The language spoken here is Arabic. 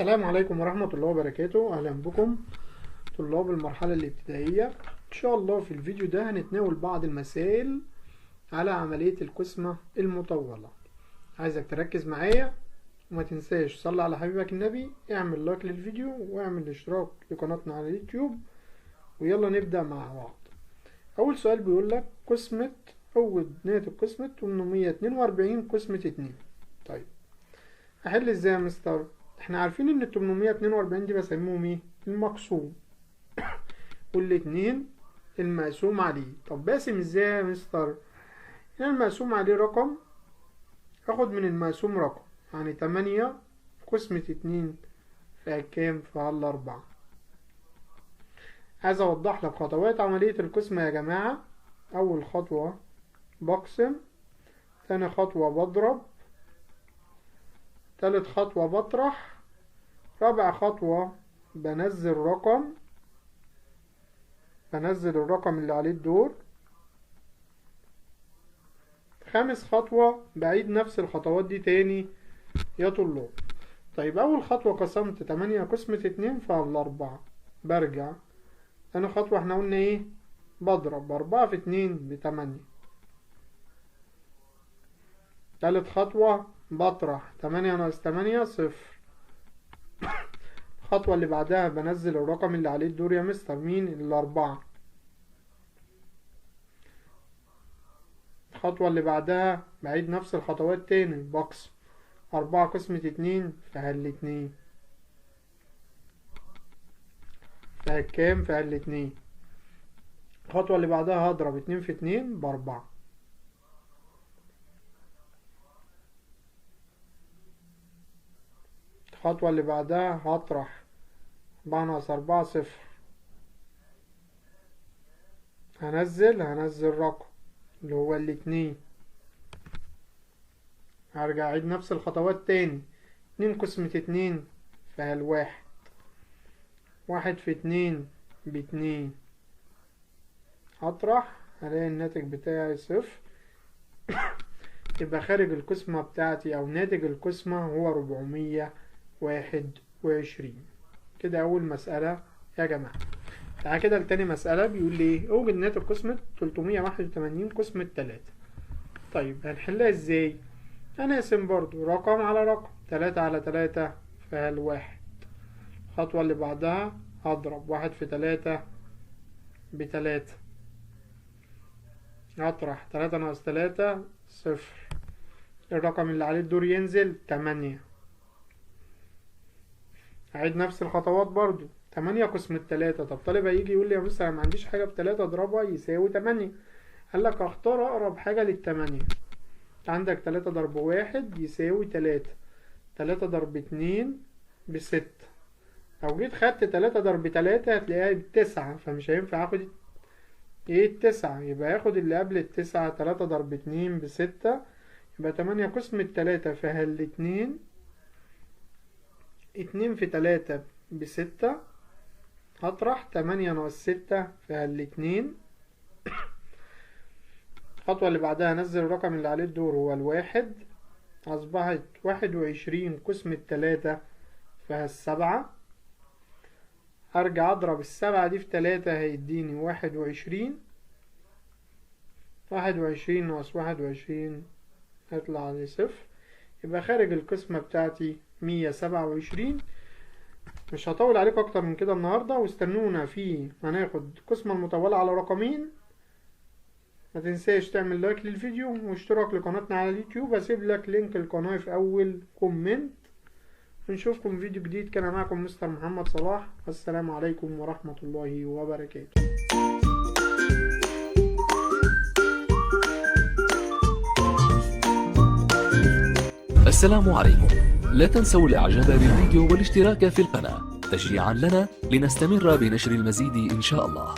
السلام عليكم ورحمة الله وبركاته. أهلا بكم طلاب المرحلة الابتدائية. إن شاء الله في الفيديو ده هنتناول بعض المسائل على عملية القسمة المطولة. عايزك تركز معايا وما تنساش صلي على حبيبك النبي، اعمل لايك للفيديو واعمل اشتراك لقناتنا على اليوتيوب، ويلا نبدأ مع بعض. أول سؤال بيقول لك قسمة ناتج قسمة 842 قسمة 2. طيب أحل ازاي يا مستر؟ احنا عارفين ان ال 842 دي بسموهم ايه؟ المقسوم والاتنين المقسوم عليه. طب بقسم ازاي يا مستر؟ يعني المقسوم عليه رقم، اخد من المقسوم رقم، يعني 8 قسمة 2 فيها كام؟ فيها 4. عايز اوضح لك خطوات عملية القسمة يا جماعة. اول خطوة بقسم، تاني خطوة بضرب، تالت خطوة بطرح، رابع خطوة بنزل الرقم اللي عليه الدور، خامس خطوة بعيد نفس الخطوات دي تاني يا طلاب. طيب أول خطوة قسمت 8 قسمة 2 فعلى 4، برجع. تاني خطوة احنا قلنا ايه؟ بضرب 4 في 2 ب8. تالت خطوة بطرح 8 ناقص 8 صفر. الخطوة اللي بعدها بنزل الرقم اللي عليه الدور يا مستر، مين؟ 4. الخطوة اللي بعدها بعيد نفس الخطوات تاني، بقسم 4 قسمة 2 فهل 2 فهل كام؟ فهل 2. الخطوة اللي بعدها هضرب 2 في 2 ب4. الخطوة اللي بعدها هطرح 4 ناقص 4 صفر. هنزل رقم اللي هو 2. هرجع اعيد نفس الخطوات تاني، 2 قسمة 2 فهل 1. 1 في 2 ب2. هطرح هلاقي الناتج بتاعي صفر. يبقى خارج القسمة بتاعتي او ناتج القسمة هو 421. كده اول مسألة يا جماعة. تعالى كده لتاني مسألة، بيقول لي ايه؟ اوجد ناتج قسمة 381 قسمة 3. طيب هنحلها ازاي؟ هنقسم برضو رقم على رقم، 3 على 3 فهل 1. الخطوة اللي بعدها هضرب 1 في 3 ب3. هطرح 3 ناقص 3 صفر. الرقم اللي عليه الدور ينزل 8. هعيد نفس الخطوات برضو، 8 قسمة 3. طب طالب هيجي يقول لي يا مستر انا ما عنديش حاجة ب3 اضربها يساوي 8. قال لك اختار اقرب حاجة لل8. عندك 3 ضرب 1 يساوي 3، 3 ضرب 2 ب6. لو جيت خدت 3 ضرب 3 هتلاقيها ب9، فمش هينفع اخد ايه 9، يبقى هاخد اللي قبل ال9. 3 ضرب 2 ب6، يبقى 8 قسمة 3 فهل 2. 2 في 3 ب6. هطرح 8 ناقص 6 فهل 2. الخطوة اللي بعدها انزل الرقم اللي عليه الدور هو 1. اصبحت 21 قسمة 3 فهل 7. هرجع اضرب 7 دي في 3 هيديني 21. 21 ناقص 21 هيطلع لي صفر. يبقى خارج القسمة بتاعتي 127. مش هطول عليكم اكتر من كده النهاردة، واستنونا هناخد قسمة المطولة على رقمين. ما تنساش تعمل لايك للفيديو واشتراك لقناتنا على اليوتيوب. هسيب لك لينك القناة في اول كومنت. نشوفكم فيديو جديد. كان معكم مستر محمد صلاح. السلام عليكم ورحمة الله وبركاته. السلام عليكم. لا تنسوا الاعجاب بالفيديو والاشتراك في القناة تشجيعا لنا لنستمر بنشر المزيد إن شاء الله.